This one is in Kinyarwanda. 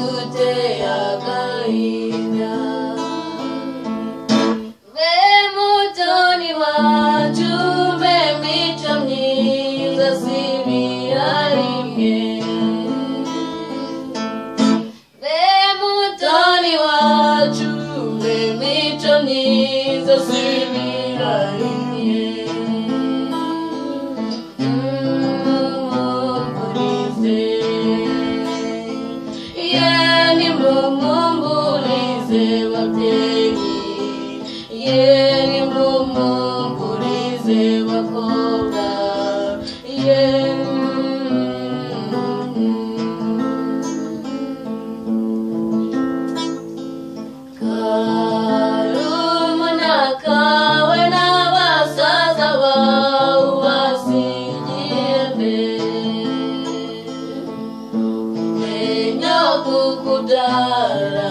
guteye agahinda be mutoni wacu be mico myiza sibira rimwe be mutoni wacu be mico myiza sibira rimwe Yeni mumumburize bakobwa karumuna kawe n'abasaza bawe ubasigiye menya kukudara